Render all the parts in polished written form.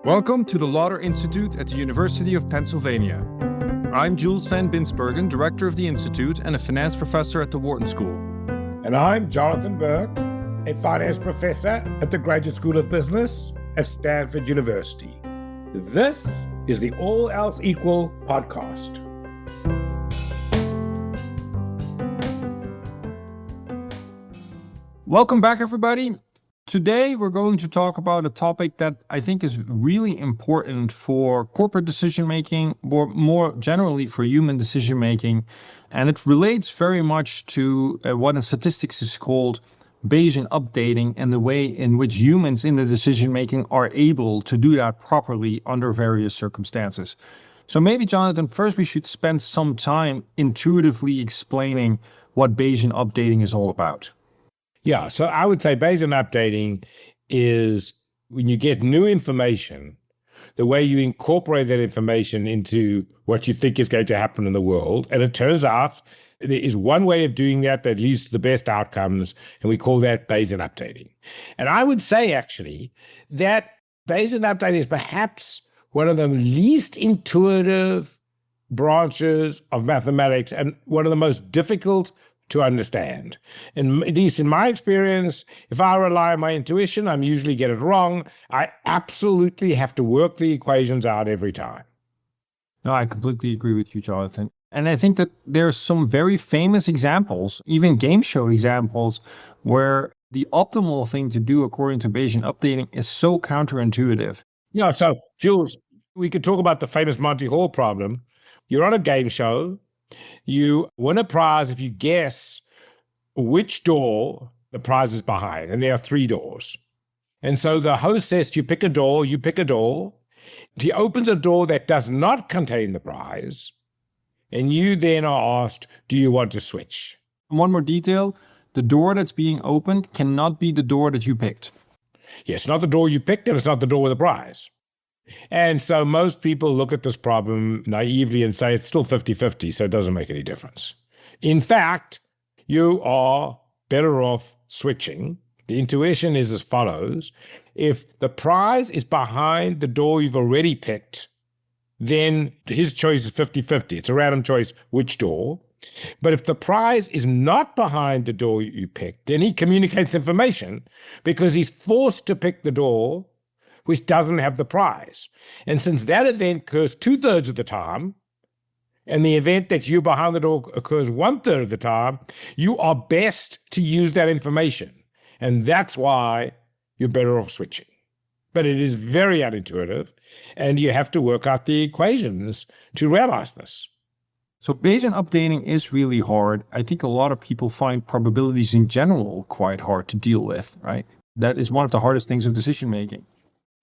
Welcome to the Lauder Institute at the University of Pennsylvania. I'm Jules van Binsbergen, Director of the Institute and a finance professor at the Wharton School. And I'm Jonathan Berk, a finance professor at the Graduate School of Business at Stanford University. This is the All Else Equal podcast. Welcome back, everybody. Today, we're going to talk about a topic that I think is really important for corporate decision-making, or more generally for human decision-making. And it relates very much to what in statistics is called Bayesian updating and the way in which humans in the decision-making are able to do that properly under various circumstances. So maybe, Jonathan, first we should spend some time intuitively explaining what Bayesian updating is all about. Yeah, so I would say Bayesian updating is when you get new information, the way you incorporate that information into what you think is going to happen in the world. And it turns out there is one way of doing that that leads to the best outcomes, and we call that Bayesian updating. And I would say, actually, that Bayesian updating is perhaps one of the least intuitive branches of mathematics and one of the most difficult to understand. And at least in my experience, if I rely on my intuition, I'm usually get it wrong. I absolutely have to work the equations out every time. No, I completely agree with you, Jonathan. And I think that there are some very famous examples, even game show examples, where the optimal thing to do according to Bayesian updating is so counterintuitive. Yeah, so Jules, we could talk about the famous Monty Hall problem. You're on a game show. You win a prize if you guess which door the prize is behind, and there are 3 doors. And so the host says to you, pick a door, you pick a door. He opens a door that does not contain the prize, and you then are asked, do you want to switch? One more detail, the door that's being opened cannot be the door that you picked. Yes, not the door you picked, and it's not the door with the prize. And so most people look at this problem naively and say it's still 50-50, so it doesn't make any difference. In fact, you are better off switching. The intuition is as follows. If the prize is behind the door you've already picked, then his choice is 50-50. It's a random choice which door. But if the prize is not behind the door you picked, then he communicates information because he's forced to pick the door which doesn't have the prize. And since that event occurs 2/3 of the time, and the event that you're behind the door occurs 1/3 of the time, you are best to use that information. And that's why you're better off switching. But it is very unintuitive, and you have to work out the equations to realize this. So Bayesian updating is really hard. I think a lot of people find probabilities in general quite hard to deal with, right? That is one of the hardest things of decision making.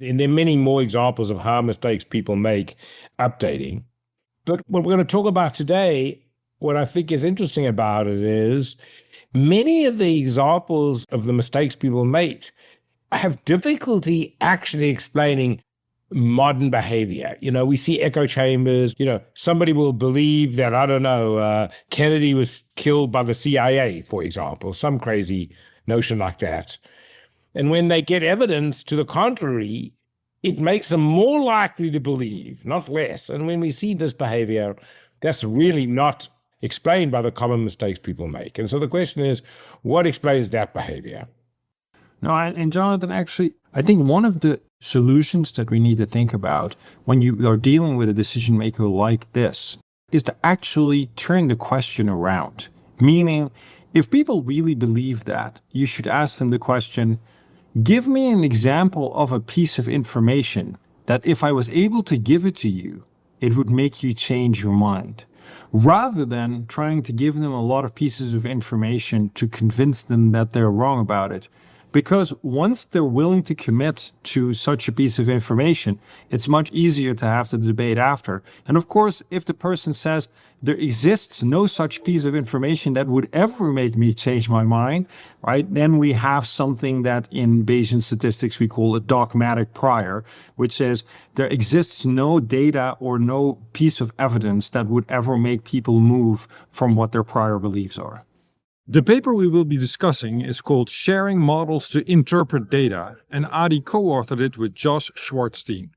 And there are many more examples of how mistakes people make updating. But what we're going to talk about today, what I think is interesting about it is many of the examples of the mistakes people make have difficulty actually explaining modern behavior. You know, we see echo chambers. You know, somebody will believe that, I don't know, Kennedy was killed by the CIA, for example, some crazy notion like that. And when they get evidence to the contrary, it makes them more likely to believe, not less. And when we see this behavior, that's really not explained by the common mistakes people make. And so the question is, what explains that behavior? No, and Jonathan, actually, I think one of the solutions that we need to think about when you are dealing with a decision maker like this is to actually turn the question around. Meaning, if people really believe that, you should ask them the question, give me an example of a piece of information that if I was able to give it to you, it would make you change your mind. Rather than trying to give them a lot of pieces of information to convince them that they're wrong about it. Because once they're willing to commit to such a piece of information, it's much easier to have the debate after. And of course, if the person says there exists no such piece of information that would ever make me change my mind, right? Then we have something that in Bayesian statistics we call a dogmatic prior, which says there exists no data or no piece of evidence that would ever make people move from what their prior beliefs are. The paper we will be discussing is called Sharing Models to Interpret Data, and Adi co-authored it with Schwartzstein.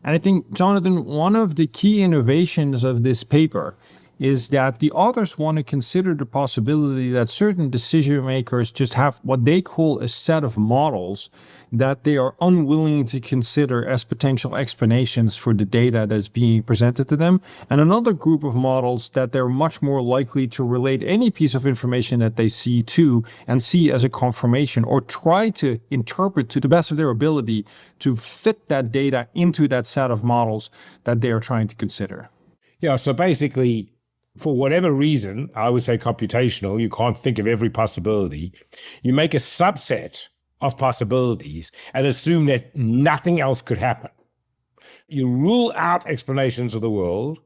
And I think, Jonathan, one of the key innovations of this paper is that the authors want to consider the possibility that certain decision makers just have what they call a set of models that they are unwilling to consider as potential explanations for the data that's being presented to them, and another group of models that they're much more likely to relate any piece of information that they see to and see as a confirmation, or try to interpret to the best of their ability to fit that data into that set of models that they are trying to consider. Yeah, so basically, for whatever reason, I would say computational, you can't think of every possibility. You make a subset of possibilities and assume that nothing else could happen. You rule out explanations of the world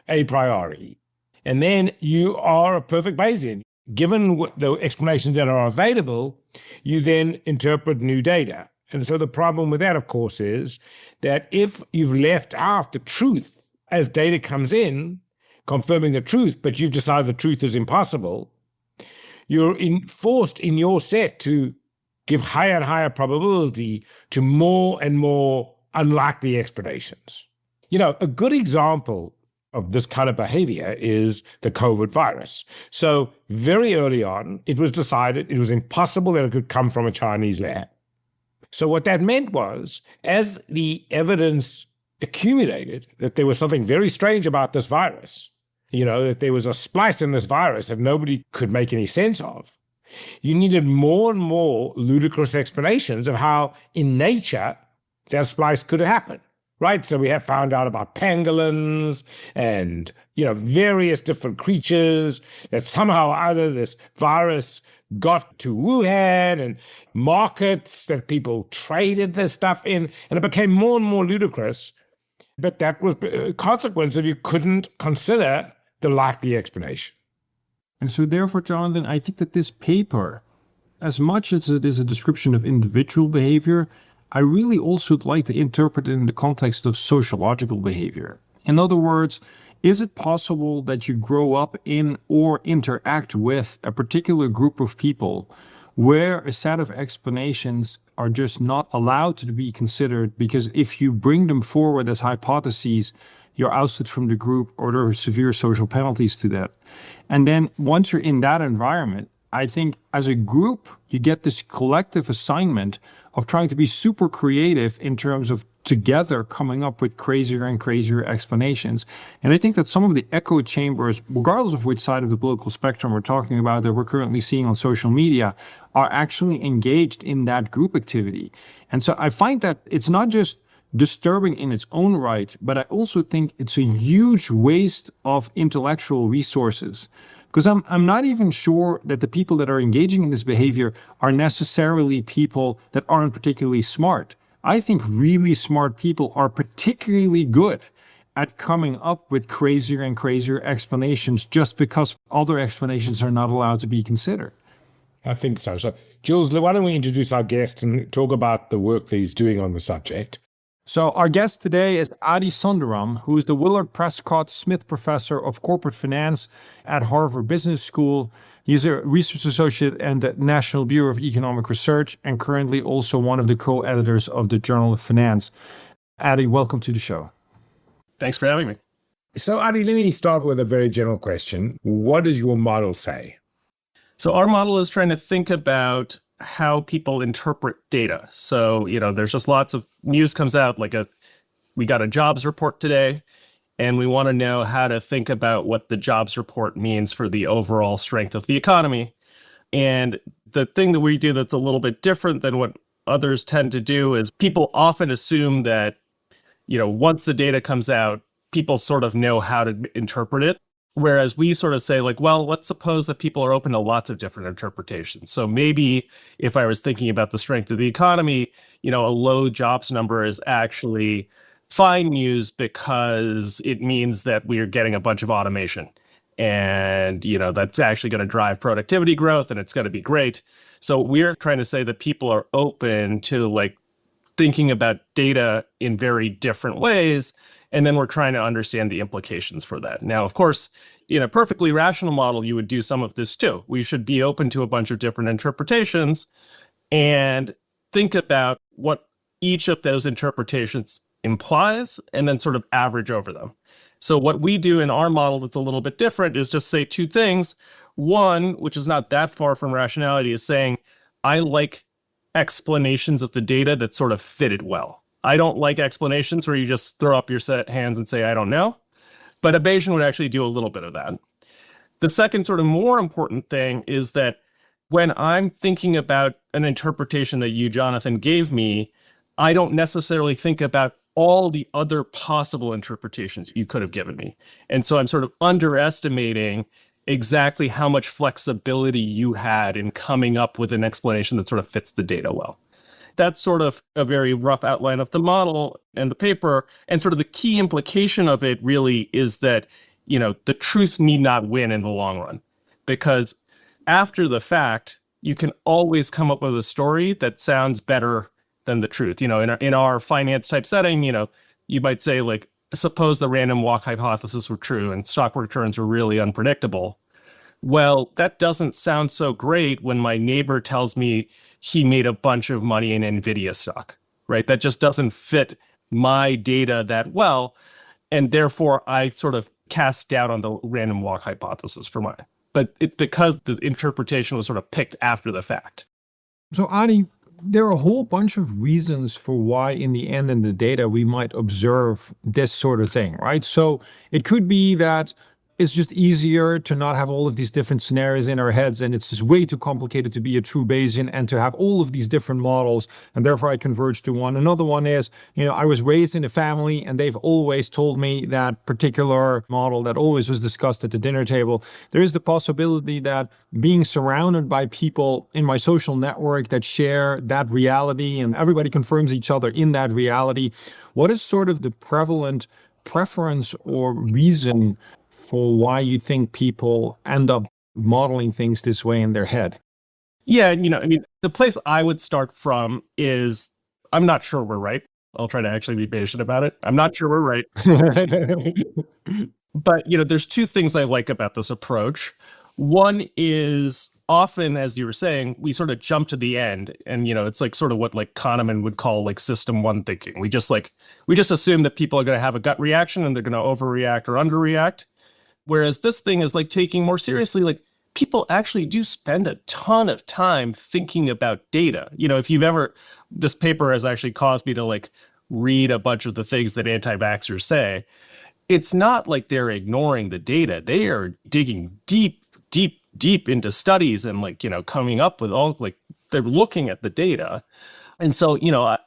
a priori, and then you are a perfect Bayesian. Given the explanations that are available, you then interpret new data. And so the problem with that, of course, is that if you've left out the truth as data comes in, confirming the truth, but you've decided the truth is impossible, you're forced in your set to give higher and higher probability to more and more unlikely explanations. You know, a good example of this kind of behavior is the COVID virus. So very early on, it was decided it was impossible that it could come from a Chinese lab. So what that meant was, as the evidence accumulated that there was something very strange about this virus, you know, that there was a splice in this virus that nobody could make any sense of, you needed more and more ludicrous explanations of how in nature that splice could happen, right? So we have found out about pangolins and, you know, various different creatures that somehow out of this virus got to Wuhan, and markets that people traded this stuff in, and it became more and more ludicrous. But that was a consequence of you couldn't consider the likely explanation. And so therefore, Jonathan, I think that this paper, as much as it is a description of individual behavior, I really also would like to interpret it in the context of sociological behavior. In other words, is it possible that you grow up in or interact with a particular group of people where a set of explanations are just not allowed to be considered because if you bring them forward as hypotheses, you're ousted from the group or there are severe social penalties to that? And then once you're in that environment, I think as a group, you get this collective assignment of trying to be super creative in terms of together coming up with crazier and crazier explanations. And I think that some of the echo chambers, regardless of which side of the political spectrum we're talking about that we're currently seeing on social media, are actually engaged in that group activity. And so I find that it's not just disturbing in its own right, but I also think it's a huge waste of intellectual resources. Because I'm not even sure that the people that are engaging in this behavior are necessarily people that aren't particularly smart. I think really smart people are particularly good at coming up with crazier and crazier explanations just because other explanations are not allowed to be considered. I think so. So, Jules, why don't we introduce our guest and talk about the work that he's doing on the subject? So our guest today is Adi Sunderam, who is the Willard Prescott Smith Professor of Corporate Finance at Harvard Business School. He's a research associate at the National Bureau of Economic Research and currently also one of the co-editors of the Journal of Finance. Adi, welcome to the show. Thanks for having me. So, Adi, let me start with a very general question. What does your model say? So our model is trying to think about how people interpret data. So, there's just lots of news comes out, we got a jobs report today, and we want to know how to think about what the jobs report means for the overall strength of the economy. And the thing that we do that's a little bit different than what others tend to do is people often assume that, once the data comes out, people sort of know how to interpret it. Whereas we sort of say let's suppose that people are open to lots of different interpretations. So maybe if I was thinking about the strength of the economy, a low jobs number is actually fine news because it means that we are getting a bunch of automation. And, that's actually going to drive productivity growth and it's going to be great. So we're trying to say that people are open to thinking about data in very different ways. And then we're trying to understand the implications for that. Now, of course, in a perfectly rational model, you would do some of this too. We should be open to a bunch of different interpretations and think about what each of those interpretations implies and then sort of average over them. So what we do in our model that's a little bit different is just say two things. One, which is not that far from rationality, is saying, I like explanations of the data that sort of fit it well. I don't like explanations where you just throw up your hands and say, I don't know. But a Bayesian would actually do a little bit of that. The second sort of more important thing is that when I'm thinking about an interpretation that you, Jonathan, gave me, I don't necessarily think about all the other possible interpretations you could have given me. And so I'm sort of underestimating exactly how much flexibility you had in coming up with an explanation that sort of fits the data well. That's sort of a very rough outline of the model and the paper. And sort of the key implication of it really is that, the truth need not win in the long run, because after the fact, you can always come up with a story that sounds better than the truth. In our finance type setting, you might say, like, suppose the random walk hypothesis were true and stock returns were really unpredictable. Well, that doesn't sound so great when my neighbor tells me he made a bunch of money in NVIDIA stock, right? That just doesn't fit my data that well. And therefore, I sort of cast doubt on the random walk hypothesis for mine. But it's because the interpretation was sort of picked after the fact. So, Adi, there are a whole bunch of reasons for why in the end in the data we might observe this sort of thing, right? So it could be that it's just easier to not have all of these different scenarios in our heads, and it's just way too complicated to be a true Bayesian and to have all of these different models, and therefore I converge to one. Another one is, I was raised in a family and they've always told me that particular model that always was discussed at the dinner table. There is the possibility that being surrounded by people in my social network that share that reality and everybody confirms each other in that reality. What is sort of the prevalent preference or reason for why you think people end up modeling things this way in their head? Yeah, the place I would start from is, I'm not sure we're right. I'll try to actually be patient about it. I'm not sure we're right. But, there's two things I like about this approach. One is often, as you were saying, we sort of jump to the end and, it's like sort of what like Kahneman would call like system one thinking. We just assume that people are going to have a gut reaction and they're going to overreact or underreact. Whereas this thing is like taking more seriously, like people actually do spend a ton of time thinking about data. This paper has actually caused me to like read a bunch of the things that anti-vaxxers say. It's not like they're ignoring the data. They are digging deep into studies and like, coming up with all, like, they're looking at the data. And so,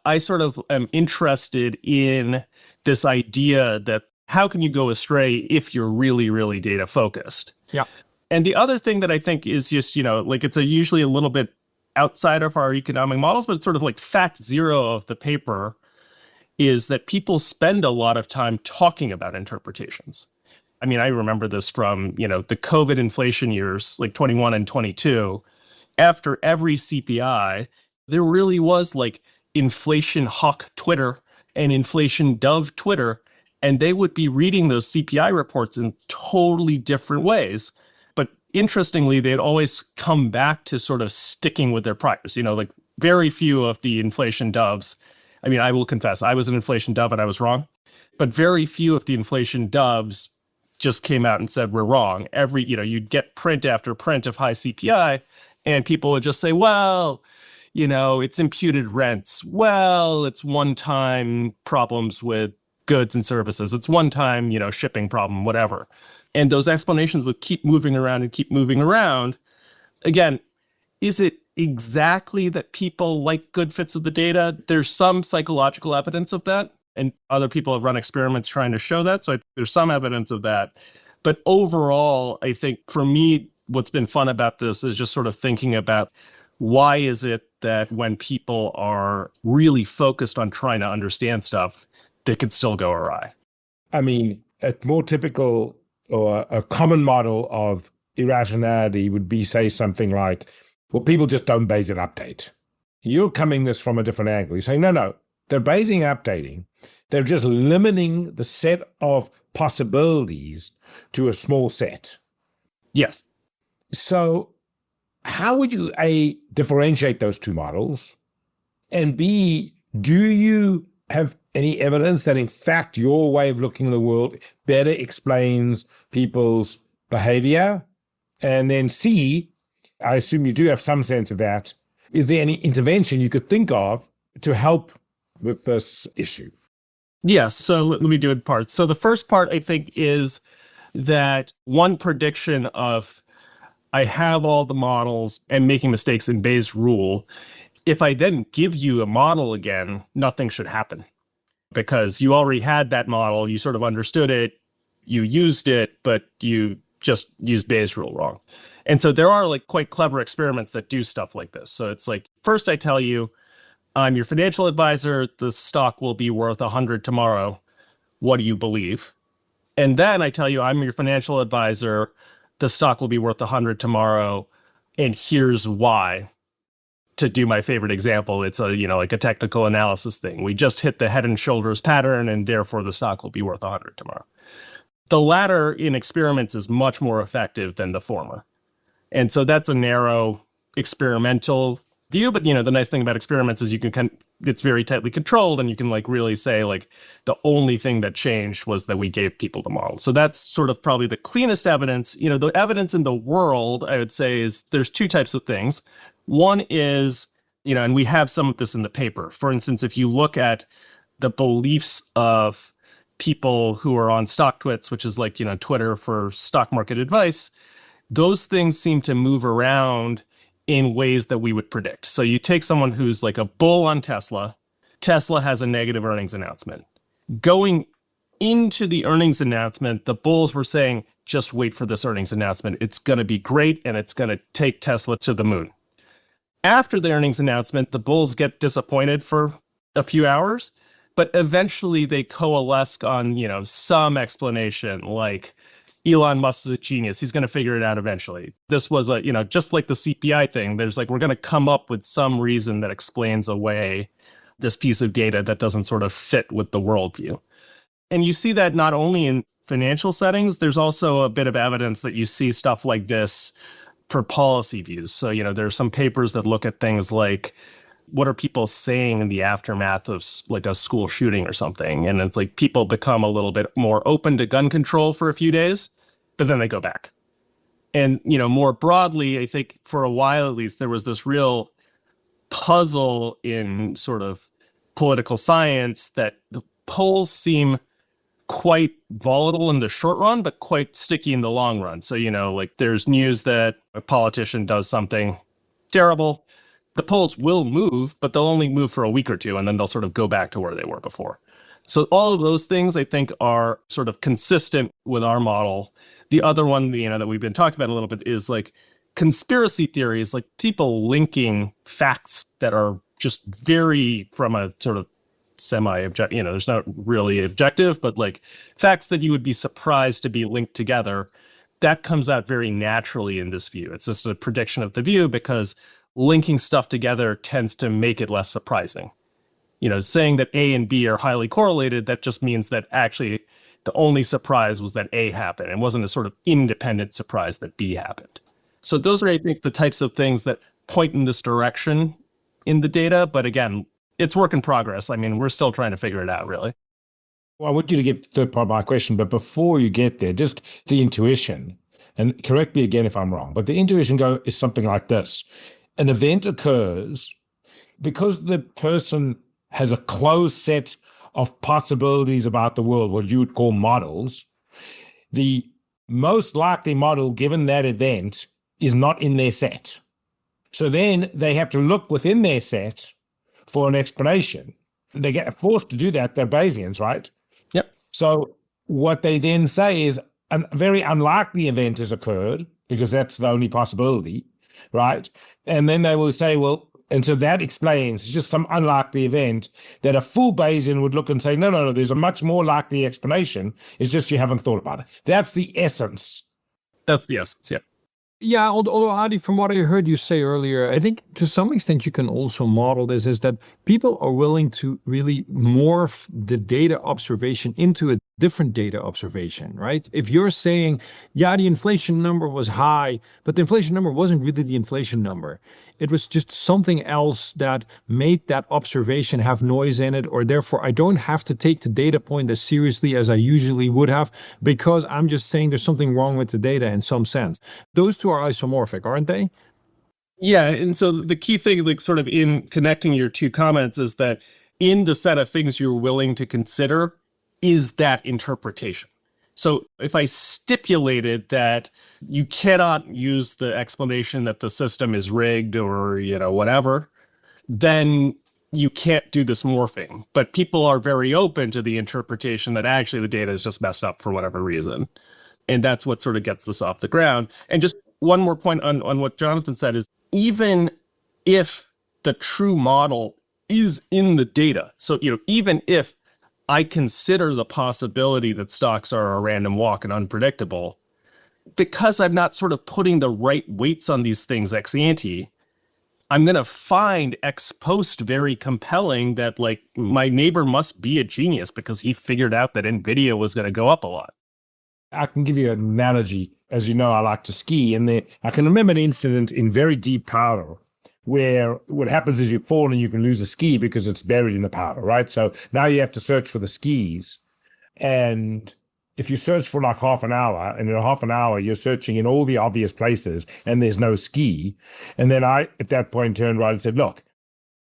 I sort of am interested in this idea that how can you go astray if you're really, really data focused? Yeah. And the other thing that I think is just, like it's usually a little bit outside of our economic models, but it's sort of like fact zero of the paper is that people spend a lot of time talking about interpretations. I mean, I remember this from, the COVID inflation years, like 21 and 22. After every CPI, there really was like inflation hawk Twitter and inflation dove Twitter. And they would be reading those CPI reports in totally different ways. But interestingly, they'd always come back to sort of sticking with their priors. Like very few of the inflation doves. I mean, I will confess, I was an inflation dove and I was wrong. But very few of the inflation doves just came out and said, we're wrong. You'd get print after print of high CPI, and people would just say, well, it's imputed rents. Well, it's one-time problems with goods and services. It's one time, shipping problem, whatever. And those explanations would keep moving around and keep moving around. Again, is it exactly that people like good fits of the data? There's some psychological evidence of that. And other people have run experiments trying to show that. So there's some evidence of that. But overall, I think for me, what's been fun about this is just sort of thinking about why is it that when people are really focused on trying to understand stuff, they could still go awry. I mean, a more typical or a common model of irrationality would be, say, something like, well, people just don't Bayesian update. You're coming this from a different angle. You're saying, no, they're Bayesian updating. They're just limiting the set of possibilities to a small set. Yes. So how would you, A, differentiate those two models? And B, do you have any evidence that in fact your way of looking at the world better explains people's behavior? And then C, I assume you do have some sense of that. Is there any intervention you could think of to help with this issue? Yes, so let me do it in parts. So the first part, I think, is that one prediction of I have all the models and making mistakes in Bayes' rule. If I then give you a model again, nothing should happen because you already had that model, you sort of understood it, you used it, but you just used Bayes' rule wrong. And so there are like quite clever experiments that do stuff like this. So it's like, first I tell you, I'm your financial advisor, the stock will be worth 100 tomorrow. What do you believe? And then I tell you, I'm your financial advisor, the stock will be worth 100 tomorrow, and here's why. To do my favorite example, it's a, like a technical analysis thing. We just hit the head and shoulders pattern, and therefore the stock will be worth 100 tomorrow. The latter in experiments is much more effective than the former. And so that's a narrow experimental view. But, the nice thing about experiments is it's very tightly controlled, and you can like really say like the only thing that changed was that we gave people the model. So that's sort of probably the cleanest evidence. The evidence in the world, I would say, is there's two types of things. One is, and we have some of this in the paper. For instance, if you look at the beliefs of people who are on StockTwits, which is like, Twitter for stock market advice, those things seem to move around in ways that we would predict. So you take someone who's like a bull on Tesla. Tesla has a negative earnings announcement. Going into the earnings announcement, the bulls were saying, just wait for this earnings announcement. It's going to be great, and it's going to take Tesla to the moon. After the earnings announcement, the bulls get disappointed for a few hours, but eventually they coalesce on, some explanation like Elon Musk is a genius. He's going to figure it out eventually. This was just like the CPI thing. There's like, we're going to come up with some reason that explains away this piece of data that doesn't sort of fit with the worldview. And you see that not only in financial settings, there's also a bit of evidence that you see stuff like this for policy views. So, there's some papers that look at things like, what are people saying in the aftermath of like a school shooting or something? And it's like people become a little bit more open to gun control for a few days, but then they go back. And, more broadly, I think for a while at least, there was this real puzzle in sort of political science that the polls seem quite volatile in the short run, but quite sticky in the long run. So, like there's news that a politician does something terrible. The polls will move, but they'll only move for a week or two, and then they'll sort of go back to where they were before. So all of those things, I think, are sort of consistent with our model. The other one, that we've been talking about a little bit is like conspiracy theories, like people linking facts that are just very from a sort of semi-objective, there's not really objective, but like facts that you would be surprised to be linked together. That comes out very naturally in this view. It's just a prediction of the view because linking stuff together tends to make it less surprising. Saying that A and B are highly correlated, that just means that actually the only surprise was that A happened. It wasn't a sort of independent surprise that B happened. So those are, I think, the types of things that point in this direction in the data. But again, it's work in progress. I mean, we're still trying to figure it out, really. Well, I want you to get to the third part of my question, but before you get there, just the intuition, and correct me again if I'm wrong, but the intuition is something like this. An event occurs because the person has a closed set of possibilities about the world, what you would call models. The most likely model given that event is not in their set. So then they have to look within their set for an explanation. They get forced to do that. They're Bayesians, right? Yep. So what they then say is a very unlikely event has occurred because that's the only possibility, right? And then they will say, well, and so that explains just some unlikely event that a full Bayesian would look and say, no, there's a much more likely explanation. It's just you haven't thought about it. That's the essence. That's the essence, yeah. Yeah, although Adi, from what I heard you say earlier, I think to some extent you can also model this is that people are willing to really morph the data observation into a different data observation, right? If you're saying, yeah, the inflation number was high, but the inflation number wasn't really the inflation number. It was just something else that made that observation have noise in it, or therefore I don't have to take the data point as seriously as I usually would have because I'm just saying there's something wrong with the data in some sense. Those two are isomorphic, aren't they? Yeah, and so the key thing, like sort of in connecting your two comments, is that in the set of things you're willing to consider is that interpretation. So if I stipulated that you cannot use the explanation that the system is rigged or, whatever, then you can't do this morphing. But people are very open to the interpretation that actually the data is just messed up for whatever reason. And that's what sort of gets this off the ground. And just one more point on what Jonathan said is, even if the true model is in the data, so, even if I consider the possibility that stocks are a random walk and unpredictable, because I'm not sort of putting the right weights on these things ex ante, I'm going to find ex post very compelling that, like, my neighbor must be a genius because he figured out that NVIDIA was going to go up a lot. I can give you an analogy. As you know, I like to ski, and I can remember an incident in very deep powder where what happens is you fall and you can lose a ski because it's buried in the powder, right? So now you have to search for the skis. And if you search for like half an hour, and in a half an hour, you're searching in all the obvious places and there's no ski. And then I, at that point, turned right and said, look,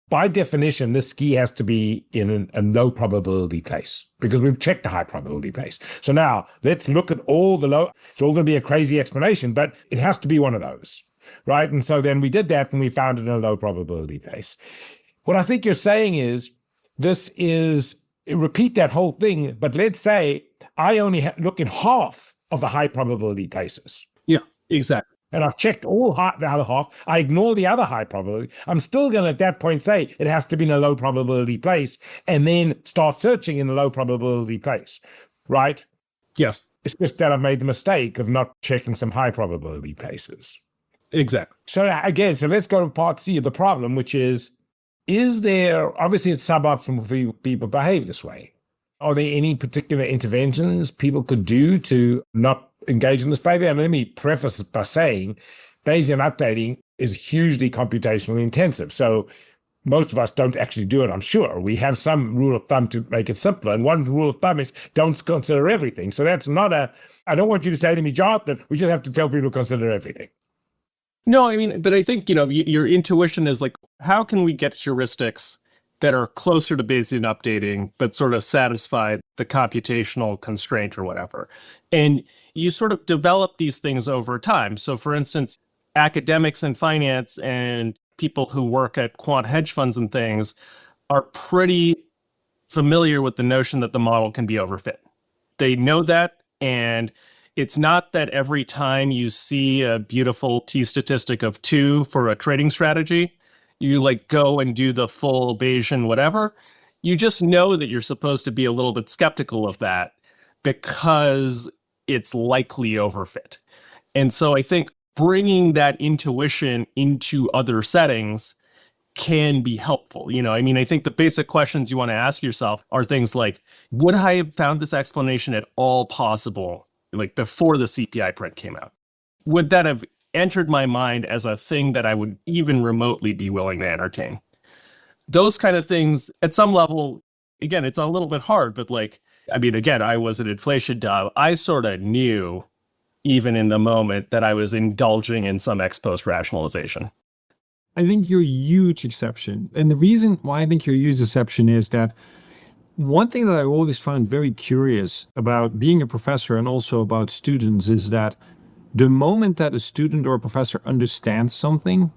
by definition, this ski has to be in a low probability place because we've checked the high probability place. So now let's look at all the low. It's all going to be a crazy explanation, but it has to be one of those, right? And so then we did that and we found it in a low probability place. What I think you're saying is repeat that whole thing, but let's say I only look at half of the high probability places. Yeah, exactly. And I've checked the other half. I ignore the other high probability. I'm still going to at that point say it has to be in a low probability place and then start searching in a low probability place, right? Yes. It's just that I've made the mistake of not checking some high probability places. Exactly. So again, let's go to part C of the problem, which is there, obviously it's suboptimal for people behave this way. Are there any particular interventions people could do to not engage in this behavior? And let me preface by saying Bayesian updating is hugely computationally intensive. So most of us don't actually do it, I'm sure. We have some rule of thumb to make it simpler. And one rule of thumb is don't consider everything. So that's not I don't want you to say to me, Jonathan, we just have to tell people to consider everything. No, I mean, but I think, your intuition is like, how can we get heuristics that are closer to Bayesian updating, but sort of satisfy the computational constraint or whatever? And you sort of develop these things over time. So for instance, academics in finance and people who work at quant hedge funds and things are pretty familiar with the notion that the model can be overfit. They know that, and it's not that every time you see a beautiful t-statistic of 2 for a trading strategy, you like go and do the full Bayesian whatever. You just know that you're supposed to be a little bit skeptical of that because it's likely overfit. And so I think bringing that intuition into other settings can be helpful. I think the basic questions you want to ask yourself are things like, would I have found this explanation at all possible, like before the CPI print came out? Would that have entered my mind as a thing that I would even remotely be willing to entertain? Those kind of things, at some level, again, it's a little bit hard, but again, I was an inflation dove. I sort of knew, even in the moment, that I was indulging in some ex post rationalization. I think you're a huge exception. And the reason why I think you're a huge exception is that one thing that I always found very curious about being a professor and also about students is that the moment that a student or a professor understands something,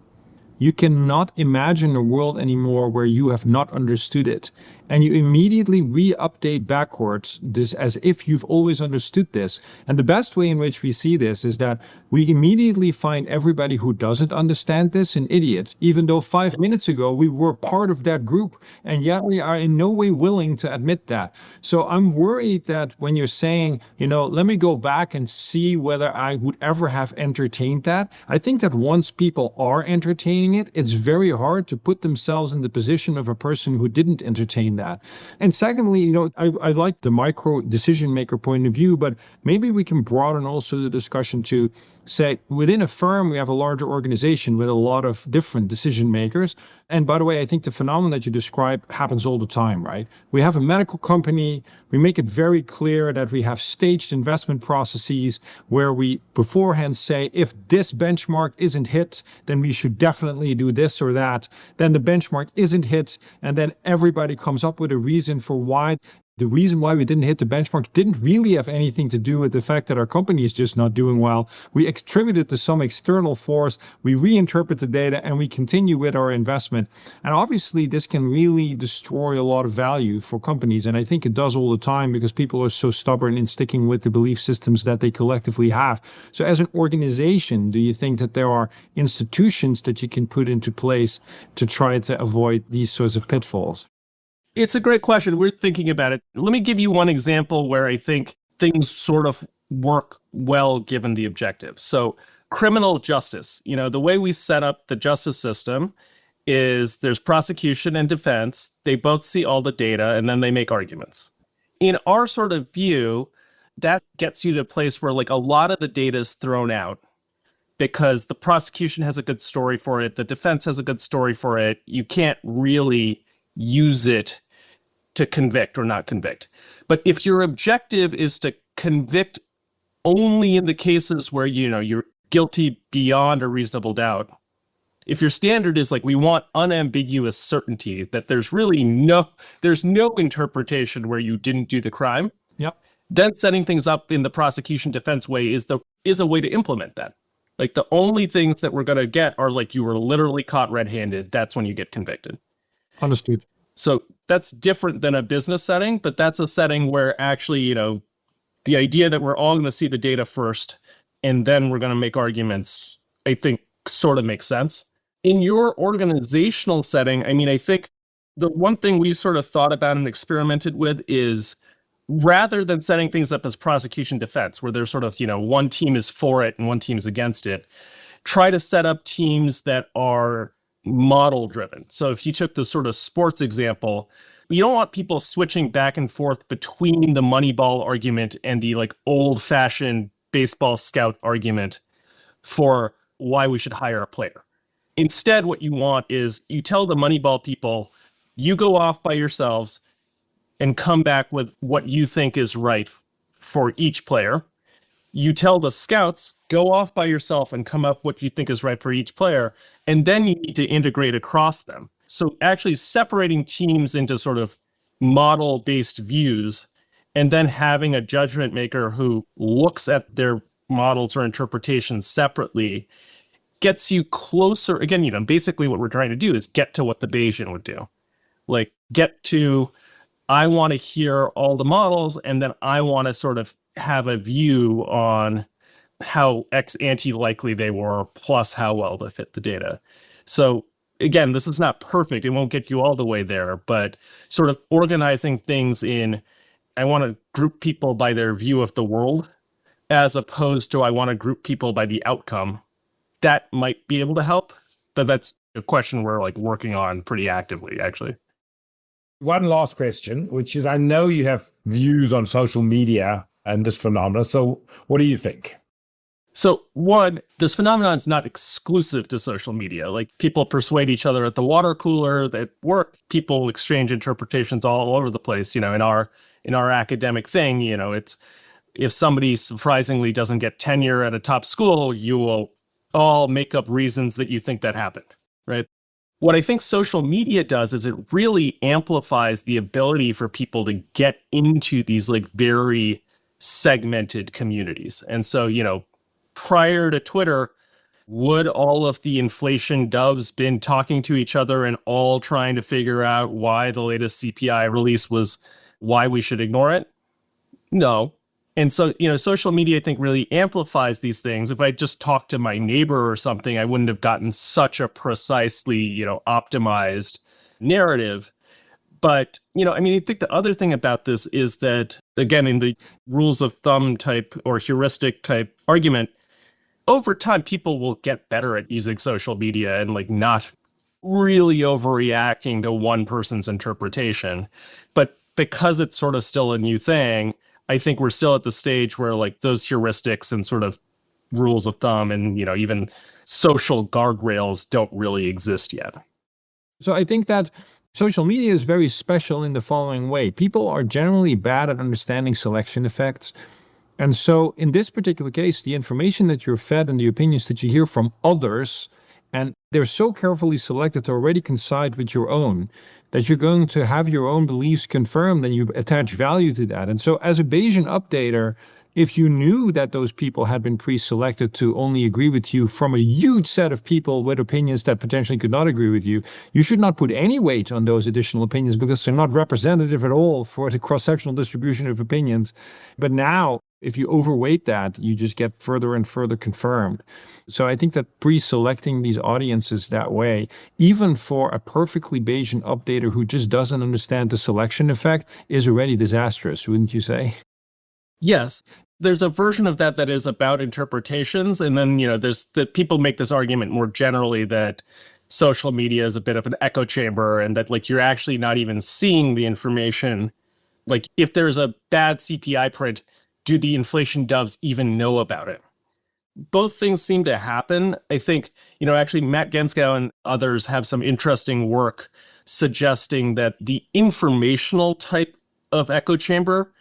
you cannot imagine a world anymore where you have not understood it. And you immediately re-update backwards this as if you've always understood this. And the best way in which we see this is that we immediately find everybody who doesn't understand this an idiot, even though 5 minutes ago we were part of that group, and yet we are in no way willing to admit that. So I'm worried that when you're saying, let me go back and see whether I would ever have entertained that, I think that once people are entertaining it, it's very hard to put themselves in the position of a person who didn't entertain that. And secondly, I like the micro decision maker point of view, but maybe we can broaden also the discussion to say within a firm, we have a larger organization with a lot of different decision makers. And by the way, I think the phenomenon that you describe happens all the time, right? We have a medical company. We make it very clear that we have staged investment processes where we beforehand say, if this benchmark isn't hit, then we should definitely do this or that. Then the benchmark isn't hit. And then everybody comes up with a reason for why. The reason why we didn't hit the benchmark didn't really have anything to do with the fact that our company is just not doing well. We attribute it to some external force. We reinterpret the data and we continue with our investment. And obviously, this can really destroy a lot of value for companies. And I think it does all the time because people are so stubborn in sticking with the belief systems that they collectively have. So as an organization, do you think that there are institutions that you can put into place to try to avoid these sorts of pitfalls? It's a great question. We're thinking about it. Let me give you one example where I think things sort of work well given the objective. So criminal justice, the way we set up the justice system is there's prosecution and defense. They both see all the data and then they make arguments. In our sort of view, that gets you to a place where like a lot of the data is thrown out because the prosecution has a good story for it. The defense has a good story for it. You can't really use it to convict or not convict. But if your objective is to convict only in the cases where, you're guilty beyond a reasonable doubt, if your standard is like, we want unambiguous certainty that there's no interpretation where you didn't do the crime, Yep. then setting things up in the prosecution defense way is a way to implement that. Like the only things that we're going to get are like, you were literally caught red-handed. That's when you get convicted. Understood. So that's different than a business setting, but that's a setting where actually, the idea that we're all going to see the data first and then we're going to make arguments, I think sort of makes sense. In your organizational setting, I think the one thing we've sort of thought about and experimented with is rather than setting things up as prosecution defense, where there's sort of, one team is for it and one team is against it, try to set up teams that are model driven. So if you took the sort of sports example, you don't want people switching back and forth between the Moneyball argument and the like old fashioned baseball scout argument for why we should hire a player. Instead, what you want is you tell the Moneyball people, you go off by yourselves and come back with what you think is right for each player. You tell the scouts, go off by yourself and come up what you think is right for each player. And then you need to integrate across them. So actually separating teams into sort of model-based views and then having a judgment maker who looks at their models or interpretations separately gets you closer. Again, basically what we're trying to do is get to what the Bayesian would do. Like get to, I want to hear all the models and then I want to sort of have a view on how ex ante likely they were plus how well they fit the data. So again, this is not perfect. It won't get you all the way there, but sort of organizing things in, I want to group people by their view of the world, as opposed to I want to group people by the outcome. That might be able to help, but that's a question we're like working on pretty actively, actually. One last question, which is, I know you have views on social media and this phenomenon. So what do you think? So one, this phenomenon is not exclusive to social media. Like people persuade each other at the water cooler, at work, people exchange interpretations all over the place. In our academic thing, it's if somebody surprisingly doesn't get tenure at a top school, you will all make up reasons that you think that happened, right? What I think social media does is it really amplifies the ability for people to get into these like very segmented communities. And so, prior to Twitter, would all of the inflation doves been talking to each other and all trying to figure out why the latest CPI release was why we should ignore it? No. And so, social media, I think, really amplifies these things. If I just talked to my neighbor or something, I wouldn't have gotten such a precisely, optimized narrative. But, I think the other thing about this is that, again, in the rules of thumb type or heuristic type argument, over time, people will get better at using social media and like not really overreacting to one person's interpretation. But because it's sort of still a new thing, I think we're still at the stage where like those heuristics and sort of rules of thumb and, even social guardrails don't really exist yet. So I think that social media is very special in the following way. People are generally bad at understanding selection effects. And so in this particular case, the information that you're fed and the opinions that you hear from others, and they're so carefully selected to already coincide with your own, that you're going to have your own beliefs confirmed and you attach value to that. And so as a Bayesian updater, if you knew that those people had been pre-selected to only agree with you from a huge set of people with opinions that potentially could not agree with you, you should not put any weight on those additional opinions because they're not representative at all for the cross-sectional distribution of opinions. But now, if you overweight that, you just get further and further confirmed. So I think that pre-selecting these audiences that way, even for a perfectly Bayesian updater who just doesn't understand the selection effect, is already disastrous, wouldn't you say? Yes. There's a version of that is about interpretations. And then, there's that people make this argument more generally that social media is a bit of an echo chamber and that like you're actually not even seeing the information. Like if there's a bad CPI print, do the inflation doves even know about it? Both things seem to happen. I think, actually Matt Genskow and others have some interesting work suggesting that the informational type of echo chamber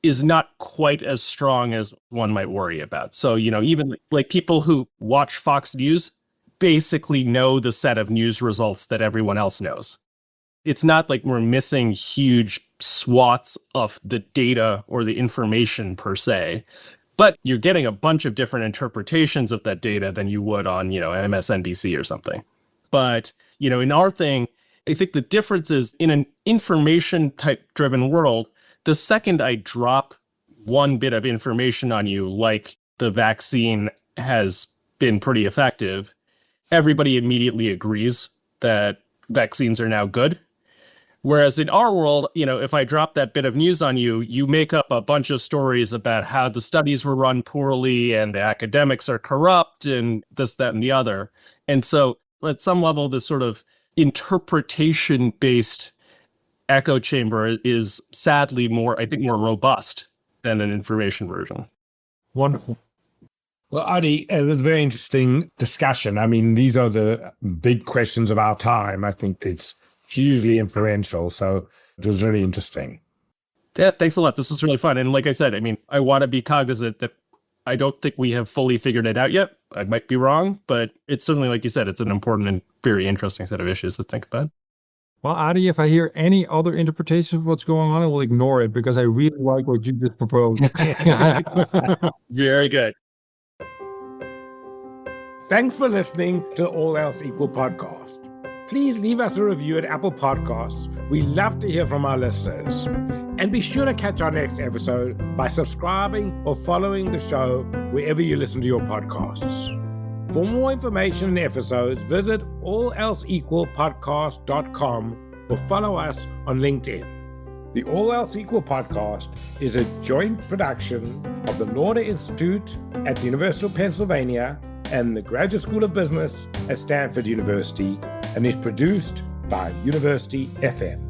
is not quite as strong as one might worry about. So, even like people who watch Fox News basically know the set of news results that everyone else knows. It's not like we're missing huge swaths of the data or the information per se, but you're getting a bunch of different interpretations of that data than you would on, MSNBC or something. But, in our thing, I think the difference is in an information type driven world, the second I drop one bit of information on you, like the vaccine has been pretty effective, everybody immediately agrees that vaccines are now good. Whereas in our world, if I drop that bit of news on you, you make up a bunch of stories about how the studies were run poorly and the academics are corrupt and this, that, and the other. And so at some level, this sort of interpretation-based echo chamber is sadly more robust than an information version. Wonderful. Well, Adi, it was a very interesting discussion. I mean, these are the big questions of our time. I think it's hugely influential. So it was really interesting. Yeah, thanks a lot. This was really fun. And like I said, I want to be cognizant that I don't think we have fully figured it out yet. I might be wrong, but it's certainly, like you said, it's an important and very interesting set of issues to think about. Well, Adi, if I hear any other interpretation of what's going on, I will ignore it because I really like what you just proposed. Very good. Thanks for listening to All Else Equal podcast. Please leave us a review at Apple Podcasts. We love to hear from our listeners. And be sure to catch our next episode by subscribing or following the show wherever you listen to your podcasts. For more information and episodes, visit allelseequalpodcast.com or follow us on LinkedIn. The All Else Equal podcast is a joint production of the Lauder Institute at the University of Pennsylvania and the Graduate School of Business at Stanford University and is produced by University FM.